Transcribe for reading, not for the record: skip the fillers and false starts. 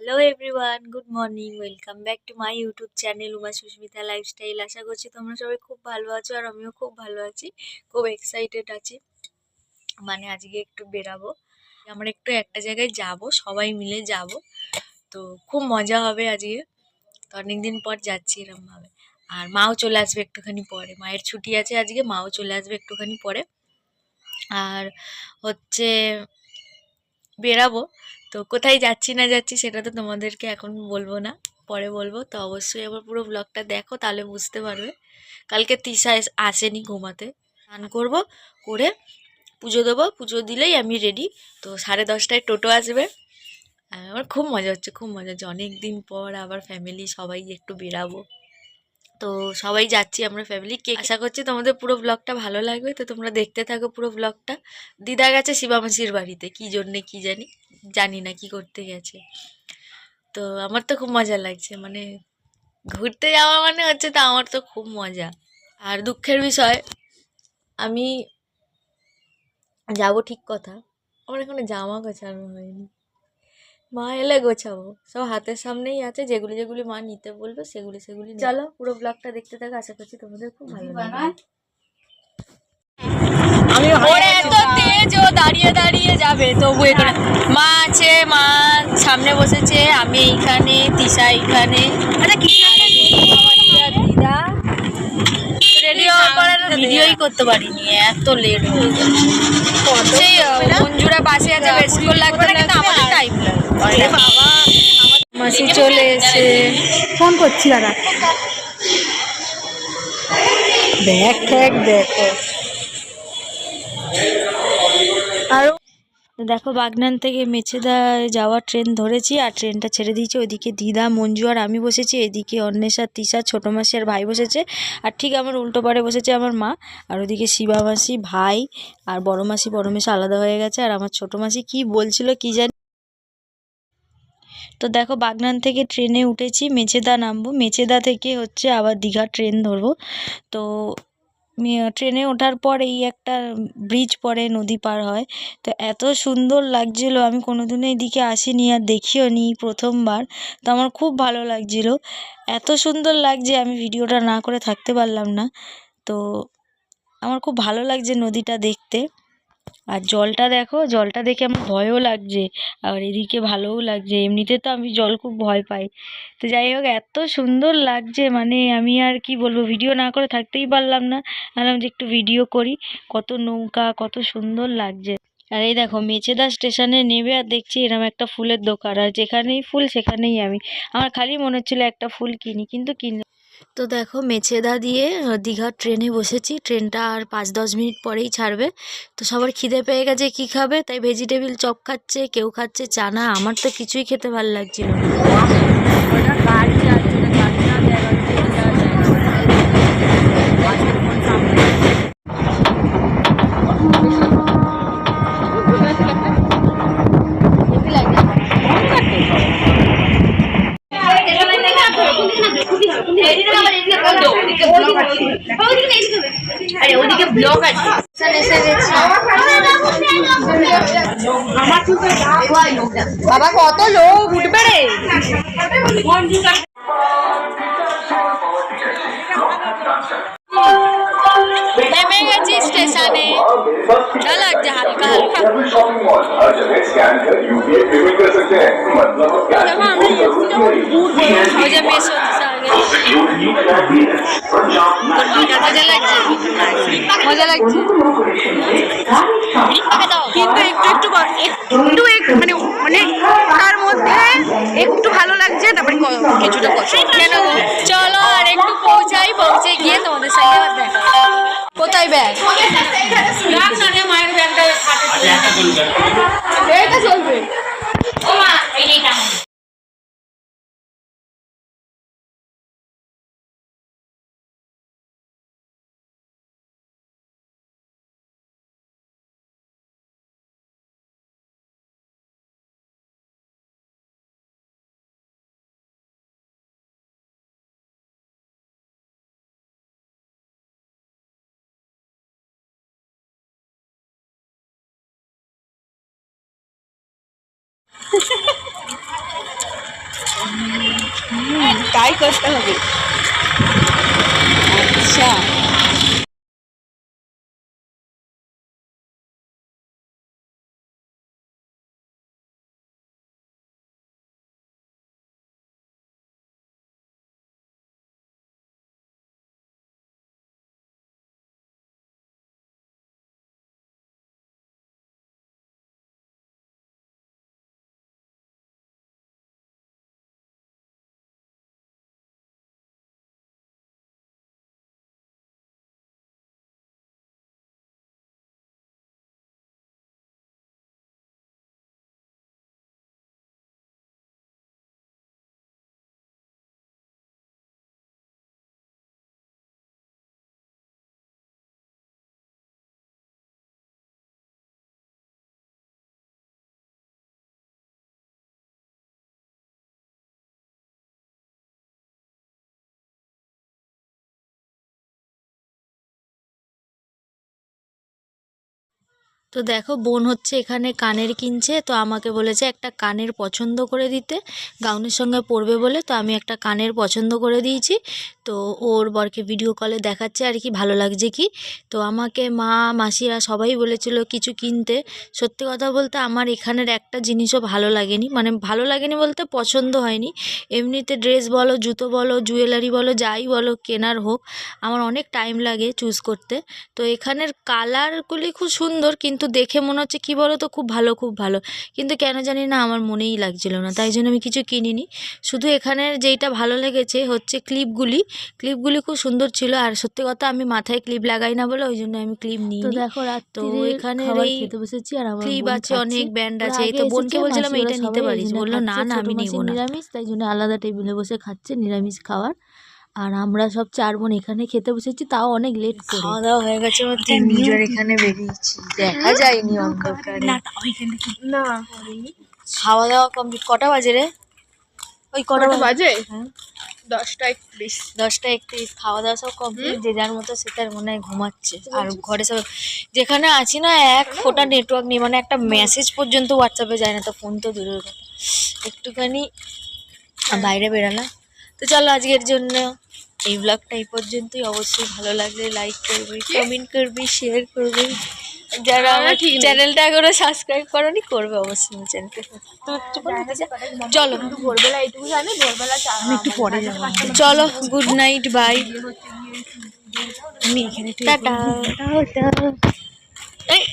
Hello everyone, good morning. Welcome back to my YouTube channel Uma Susmita lifestyle. আশা করছি তোমরা সবাই খুব ভালো আছো আর আমিও খুব ভালো আছি। খুব এক্সাইটেড আছি, মানে আজকে একটু বেরাবো। আমরা একটু একটা জায়গায় যাব, সবাই মিলে যাব। তো খুব মজা হবে আজকে। তো অনেকদিন পর যাচ্ছি এরমভাবে। আর মাও চলে আসবে একটুখানি পরে, মায়ের ছুটি আছে আজকে, মাও চলে আসবে একটুখানি পরে। আর হচ্ছে বেরাবো। তো কোথায় যাচ্ছি না যাচ্ছি সেটা তো তোমাদেরকে এখন বলবো না, পরে বলবো। তো অবশ্যই আবার পুরো ব্লগটা দেখো, তাহলে বুঝতে পারবে। কালকে তৃষা আসেনি ঘুমাতে, স্নান করবো, করে পুজো দেবো, পুজো দিলেই আমি রেডি। তো 10:30টায় টোটো আসবে। আমার খুব মজা হচ্ছে, খুব মজা হচ্ছে। অনেক দিন পর আবার ফ্যামিলি সবাই একটু বেরাবো। তো সবাই যাচ্ছি আমরা ফ্যামিলি। কে আশা করছি তোমাদের পুরো ব্লগটা ভালো লাগবে, তো তোমরা দেখতে থাকো পুরো ব্লগটা। দিদা গেছে শিবামাসির বাড়িতে, কি জন্যে কি জানি না কি করতে গেছে। তো আমার তো খুব মজা লাগছে, মানে ঘুরতে যাওয়া মানে হচ্ছে, তো আমার তো খুব মজা। আর দুঃখের বিষয়, আমি যাব ঠিক কথা, আমার এখনো জামা গোছানো হয়নি। মা এলে গোছাবো, সব হাতের সামনেই আছে, যেগুলি যেগুলি মা নিতে বলবে সেগুলি সেগুলি। চলো পুরো ব্লগটা দেখতে থাকো, আশা করছি তোমাদের খুব ভালো লাগবে। ওরা এত তেজ, ও দাঁড়িয়ে দাঁড়িয়ে যাবে তবু এখানে মা আছে, মা সামনে বসেছে, আমি এইখানে, তৃষা এইখানে। দিদা রেডি হওয়ার পরে ভিডিওই করতে পারিনি, এত লেট হয়ে গেছে। সেই মঞ্জুরা পাশে আছে, বেশিক্ষণ লাগবে না, কিন্তু আমাদের টাইম লাগবে। বাবা মাসি চলে এসে ফোন করছি দাদা, দেখ দেখো। আরো দেখো, বাগনান থেকে মেছেদা যাওয়ার ট্রেন ধরেছি, আর ট্রেনটা ছেড়ে দিয়েছে। ওইদিকে দিদা, মঞ্জু আর আমি বসেছি, এদিকে অন্বেষা, তৃষা, ছোটো মাসি আর ভাই বসেছে। আর ঠিক আমার উল্টো পারে বসেছে আমার মা। আর ওদিকে শিবা মাসি, ভাই আর বড় মাসি, বড় মেশো আলাদা হয়ে গেছে। আর আমার ছোটো মাসি কি বলছিল কি জানি। তো দেখো, বাগনান থেকে ট্রেনে উঠেছি, মেছেদা নামবো, মেছেদা থেকে হচ্ছে আবার দীঘা ট্রেন ধরবো। তো ট্রেনে ওঠার পর এই একটা ব্রিজ পড়ে, নদী পার হয়। তো এত সুন্দর লাগছিল, আমি কোনোদিনও এদিকে আসিনি আর দেখিও নি, প্রথমবার। তো আমার খুব ভালো লাগছিল, এত সুন্দর লাগছে, আমি ভিডিওটা না করে থাকতে পারলাম না। তো আমার খুব ভালো লাগছে নদীটা দেখতে। আর জলটা দেখো, জলটা দেখে আমার ভয়ও লাগছে, আর এদিকে ভালোও লাগছে। এমনিতে তো আমি জল খুব ভয় পাই। তো যাই হোক, এত সুন্দর লাগছে, মানে আমি আর কি বলবো, ভিডিও না করে থাকতেই পারলাম না। ভাবলাম যে একটু ভিডিও করি। কত নৌকা, কত সুন্দর লাগছে। আর এই দেখো, মেচেদা স্টেশনে নেমে আর দেখছি এরকম একটা ফুলের দোকান, আর যেখানেই ফুল সেখানেই আমি। আমার খালি মনে হচ্ছিল একটা ফুল কিনি, কিন্তু কিনলাম। তো দেখো, মেছেদা দিয়ে দীঘার ট্রেনে বসেছি, ট্রেনটা আর 5-10 মিনিট পরেই ছাড়বে। তো সবার খিদে পেয়ে গেছে, কি খাবে, তাই ভেজিটেবিল চপ খাচ্ছে, কেউ খাচ্ছে চানা। আমার তো কিছুই খেতে ভালো লাগছিল না। গাড়ি যাচ্ছে না, গাড়ি না ওদিকে ব্লক আছে। বাবা কত লোক উঠবে রে। নেমে গেছি স্টেশনে, মজা লাগছে হালকা হালকা। ওই যে মেসো মজা লাগছে, মজা লাগছে, কিন্তু একটু মানে অনেক তার মধ্যে একটু ভালো লাগছে, তারপরে কিছুটা কষ্ট। কেন গো, চলো আর একটু পৌঁছাই, পৌঁছে গিয়ে তোমাদের সাথে আবার দেখা। কোথায় ব্যাগ? মায়ের ব্যাগটা এটা চলবে। তাই করতে হবে। আচ্ছা তো দেখো বোন হচ্ছে এখানে কানের কিনছে, তো আমাকে বলেছে একটা কানের পছন্দ করে দিতে, গাউনের সঙ্গে পরবে বলে। তো আমি একটা কানের পছন্দ করে দিয়েছি। তো ওর বরকে ভিডিও কলে দেখাচ্ছে আর কি ভালো লাগছে কি। তো আমাকে মা মাসিরা সবাই বলেছিল কিছু কিনতে। সত্যি কথা বলতে আমার এখানের একটা জিনিসও ভালো লাগেনি, মানে ভালো লাগেনি বলতে পছন্দ হয়নি। এমনিতে ড্রেস বলো, জুতো বলো, জুয়েলারি বলো, যাই বলো কেনার হোক, আমার অনেক টাইম লাগে চুজ করতে। তো এখানের কালারগুলি খুব সুন্দর, কিন্তু দেখে মনে হচ্ছে কী বলো তো খুব ভালো খুব ভালো, কিন্তু কেন জানি না আমার মনেই লাগছিল না, তাই জন্য আমি কিছু কিনিনি। শুধু এখানের যেইটা ভালো লেগেছে হচ্ছে ক্লিপগুলি। ক্লিপগুলি খুব সুন্দর ছিল, আর সত্যি কথা আমি মাথায় ক্লিপ লাগাই না বলে ওই জন্য আমি ক্লিপ নিই। তো দেখো তো রাত্রিরে এখানের খাবার এই খেতে বসেছি আর আমার ক্লিপ বোন আছে, খাচ্ছে। অনেক ব্যান্ড ওরা আছে। এই আগে তো বোনকে এসেছে, বলছিলাম মাসি এইটা ওরা নিতে সবাই এই পারিস, জন্য বললো না খাচ্ছে। না ছোট আমি মাসি নেবো না। নিরামিষ, তাই জন্য আলাদা টেবিলে বসে খাচ্ছে নিরামিষ খাবার। আর আমরা সব 4 বোন এখানে খেতে বসেছি, তাও অনেক লেট করে। খাওয়া দাওয়া হয়ে গেছে, আমরা তিনজন এখানে বেরিয়েছি, দেখা যায়নি অন্ধকারে। না খাওয়া দাওয়া কমপ্লিট। কটা বাজে রে? ওই কটা বাজে? হ্যাঁ 10:31। 10:31। খাওয়া দাওয়া সব কমপ্লিট, যে যার মতো সে তার মনে হয় ঘুমাচ্ছে। আর ঘরে সব যেখানে আছি না, এক ফোঁটা নেটওয়ার্ক নেই, মানে একটা মেসেজ পর্যন্ত হোয়াটসঅ্যাপে যায় না, তো ফোন তো দূরের কথা। একটুখানি বাইরে বেরালা। তো চলো আজকের জন্য এই ব্লগটা এই পর্যন্তই। অবশ্যই ভালো লাগলে লাইক করবি, কমেন্ট করবি, শেয়ার করবি। যারা আমার চ্যানেলটা এখনো সাবস্ক্রাইব করোনি করবে অবশ্যই আমার চ্যানেলকে। তো চলো ভোরবেলা এইটুকু জানি, ভোরবেলা আমি একটু পরে যাবো। চলো, গুড নাইট, বাই, আমি এখানে একটু টাটা। টাটা। এই